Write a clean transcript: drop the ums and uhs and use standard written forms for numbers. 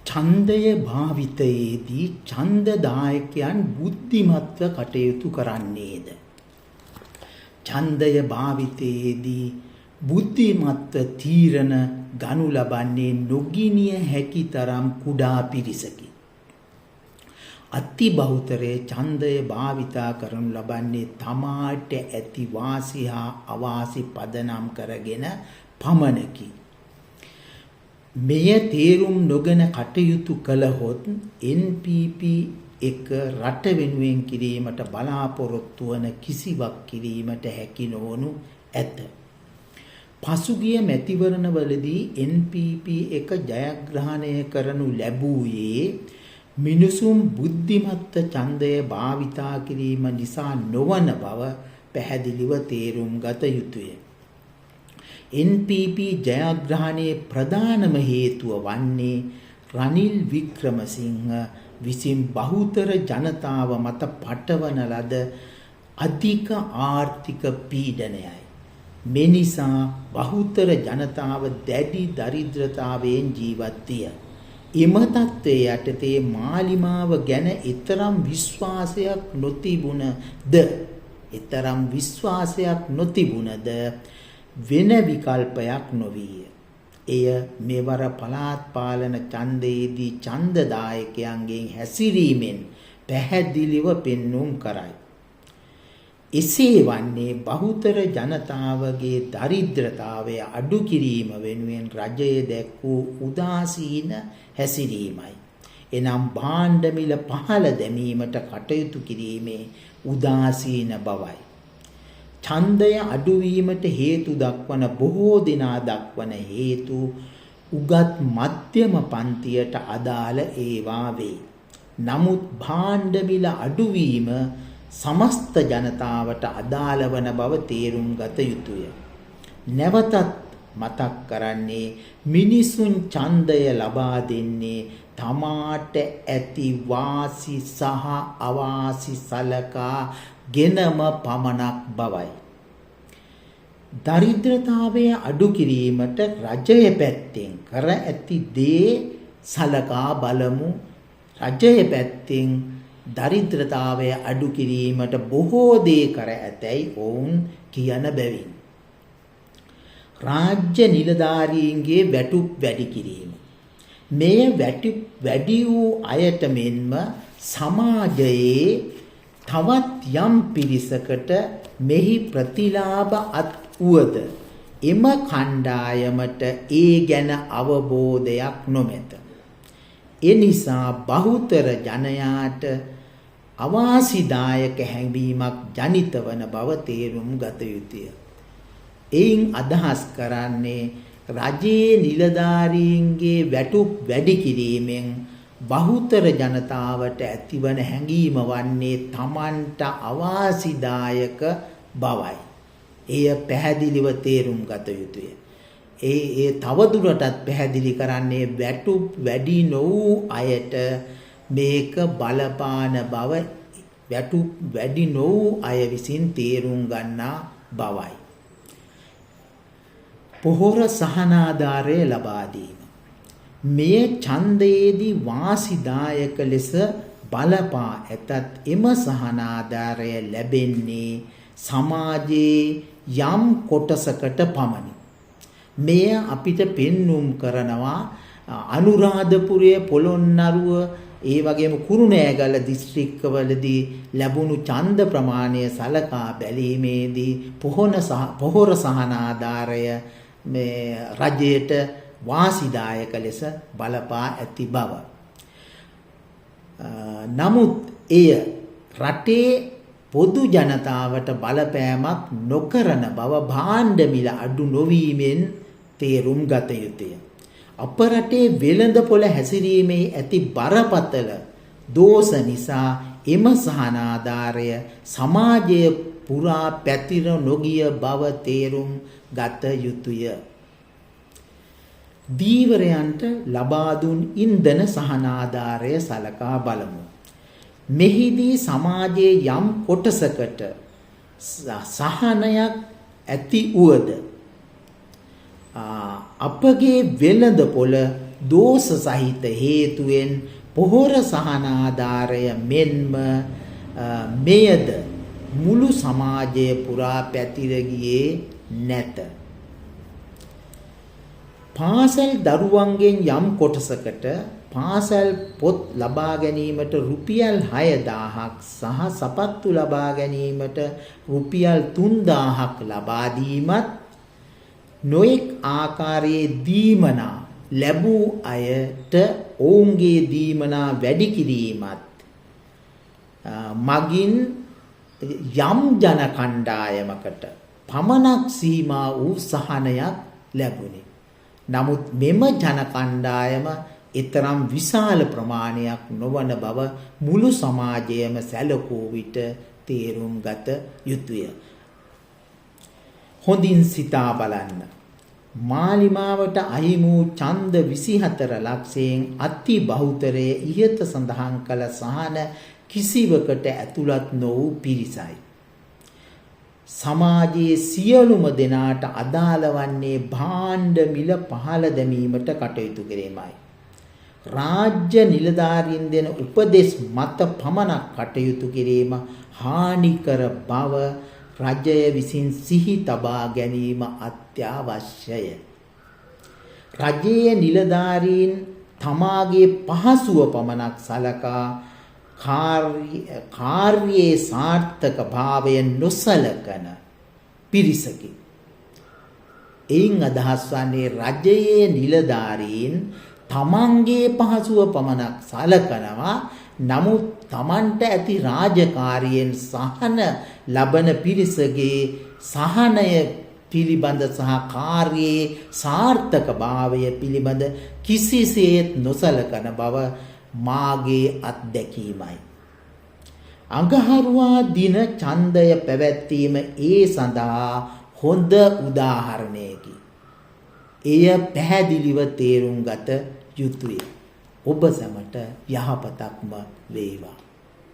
ඡන්දය භාවිතයේදී ඡන්දදායකයන් බුද්ධිමත්ව කටයුතු කරන්නේද? ඡන්දය භාවිතයේදී බුද්ධිමත්ව තීරණ ගනු ලබන්නේ නොගිනිය හැකි තරම් කුඩා පිරිසකි. අති බහුතරයේ ඡන්දය භාවිතා කරනු ලබන්නේ තමාට ඇති වාසි හා අවාසි පදනම් කරගෙන පමණකි. මෙය තේරුම් නොගෙන කටයුතු කළහොත් NPP එක රට වෙනුවෙන් කිරීමට බලාපොරොත්තු වන කිසිවක් කිරීමට හැකි නොවනු ඇත. පසුගිය මැතිවරණවලදී NPP එක ජයග්‍රහණය කරනු ලැබුවේ මිනිසුන් බුද්ධිමත්ව ඡන්දය භාවිතා කිරීම නිසා නොවන බව පැහැදිලිව තේරුම් ගත යුතුය. NPP ජයග්‍රහණයේ ප්‍රධානම හේතුව වන්නේ රනිල් වික්‍රමසිංහ විසින් බහුතර ජනතාව මත පටවන ලද අධික ආර්ථික පීඩනයයි. මේ නිසා බහුතර ජනතාව දැඩි දරිද්‍රතාවයෙන් ජීවත් විය. එම තත්ත්වයේ යටතේ මාලිමාව ගැන ඊතරම් විශ්වාසයක් නොතිබුණද වෙන විකල්පයක් නොවිය. එය මෙවර පළාත් පාලන ඡන්දයේදී ඡන්දදායකයන්ගෙන් හැසිරීමෙන් පැහැදිලිව පෙන්눔 කරයි. එසේ වන්නේ බහුතර ජනතාවගේ දරිද්‍රතාවය අඩු කිරීම වෙනුවෙන් රජය දැක් වූ උදාසීන හැසිරීමයි. එනම් භාණ්ඩ මිල පහළ දැමීමට කටයුතු කිරීමේ උදාසීන බවයි. ඡන්දය අඩුවීමට හේතු දක්වන බොහෝ දෙනා දක්වන හේතු උගත් මධ්‍යම පන්තියට අදාළ ඒවා වේ. නමුත් භාණ්ඩ මිල අඩුවීම සමස්ත ජනතාවට අදාළ වන බව තේරුම් ගත යුතුය. නැවතත් මතක් කරන්නේ මිනිසුන් ඡන්දය ලබා දෙන්නේ තමාට ඇති වාසි සහ අවාසි සලකා ගෙනම පමණක් බවයි. දරිද්‍රතාවය අඩු කිරීමට රජය පැත්තෙන් කර ඇති දේ සලකා බලමු. රජය පැත්තෙන් දරිද්‍රතාවය අඩු කිරීමට බොහෝ දේ කර ඇතැයි ඔවුන් කියන බැවින් රාජ්‍ය නිලධාරීන්ගේ වැටුප් වැඩි කිරීම. මෙය වැටුප් වැඩි වූ අයට මෙන්ම සමාජයේ තවත් යම් පිරිසකට මෙහි ප්‍රතිලාභ අත් වුවද එම කණ්ඩායමට ඒ ගැන අවබෝධයක් නොමැත. එනිසා බහුතර ජනයාට අවාසිදායක හැඟීමක් ජනිත වන බව තේරුම් ගත යුතුය. එයින් අදහස් කරන්නේ රජයේ නිලධාරීන්ගේ වැටුප් වැඩි කිරීමෙන් බහුතර ජනතාවට ඇතිවන හැඟීම වන්නේ තමන්ට අවාසිදායක බවයි. එය පැහැදිලිව තේරුම් ගත යුතුය. ඒ තවදුරටත් පැහැදිලි කරන්නේ වැටුප් වැඩි නොවූ අයට මේක බලපාන බව වැටුප් වැඩි නොවූ අය විසින් තේරුම් ගන්නා බවයි. පොහොර සහනාධාරය ලබා දීම. මෙය ඡන්දයේදී වාසිදායක ලෙස බලපා ඇතත් එම සහනාධාරය ලැබෙන්නේ සමාජයේ යම් කොටසකට පමණි. මෙය අපිට පෙන්눔 කරනවා අනුරාධපුරයේ පොළොන්නරුව ඒ වගේම කුරුණෑගල දිස්ත්‍රික්කවලදී ලැබුණු ඡන්ද ප්‍රමාණය සලකා බැලීමේදී පොහොර සහනාධාරය මේ රජයට වාසිදායක ලෙස බලපා ඇති බව. නමුත් එය රටේ පොදු ජනතාවට බලපෑමක් නොකරන බව භාණ්ඩ මිල අඩු නොවීමෙන් තේරුම් ගත යුතුය. අප රටේ වෙළඳපොළ හැසිරීමේ ඇති බරපතල දෝෂ නිසා එම සහනාධාරය සමාජයේ පුරා පැතිර නොගිය බව තේරුම් ගත යුතුය. දීවරයන්ට ලබා දුන් ඉන්ධන සහනාධාරය සලකා බලමු. මෙහිදී සමාජයේ යම් කොටසකට සහනයක් ඇති වුවද අපගේ වෙළඳපොළ දෝෂ සහිත හේතුවෙන් පොහොර සහන ආධාරය මෙන්ම මෙයද මුළු සමාජය පුරා පැතිර ගියේ නැත. පාසල් දරුවන්ගෙන් යම් කොටසකට පාසල් පොත් ලබා ගැනීමට රුපියල් 6000ක් සහ සපත්තු ලබා ගැනීමට රුපියල් 3000ක් ලබා දීමත් නොඑක් ආකාරයේ දීමනා ලැබූ අයට ඔවුන්ගේ දීමනා වැඩි කිරීමත් මගින් යම් ජන කණ්ඩායමකට පමණක් සීමා වූ සහනයක් ලැබුණි. නමුත් මෙම ජන කණ්ඩායම ඊතරම් විශාල ප්‍රමාණයක් නොවන බව මුළු සමාජයම සැලකූ විට තේරුම් ගත යුතුය. හොඳින් සිතා බලන්න. මාලිමාවට අහිමි වූ ඡන්ද 24 ලක්ෂයෙන් අති බහුතරය ඉහත සඳහන් කළ සහන කිසිවකට ඇතුළත් නො වූ පිරිසයි. සමාජයේ සියලුම දෙනාට අදාළ වන්නේ භාණ්ඩ මිල පහළ දැමීමට කටයුතු කිරීමයි. රාජ්‍ය නිලධාරීන් දෙන උපදෙස් මත පමණක් කටයුතු කිරීම හානිකර බව රජය විසින් සිහි තබා ගැනීම අත්‍යවශ්‍යය. රජයේ නිලධාරීන් තමාගේ පහසුව පමණක් සලකා කාර්යයේ සාර්ථක භාවය නොසලකන පිරිසකි. එයින් අදහස් වන්නේ රජයේ නිලධාරීන් තමන්ගේ පහසුව පමණක් සලකනවා. නමුත් තමන්ට ඇති රාජකාරියෙන් සහන ලබන පිරිසගේ සහනය පිළිබඳ සහ කාර්යයේ සාර්ථක භාවය පිළිබඳ කිසිසේත් නොසලකන බව මාගේ අත්දැකීමයි. අඟහරුවා දින ඡන්දය පැවැත්වීම ඒ සඳහා හොඳ උදාහරණයකි. එය පැහැදිලිව තේරුම් ගත යුතුය. ඔබ සැමට යහපතක්ම වේවා.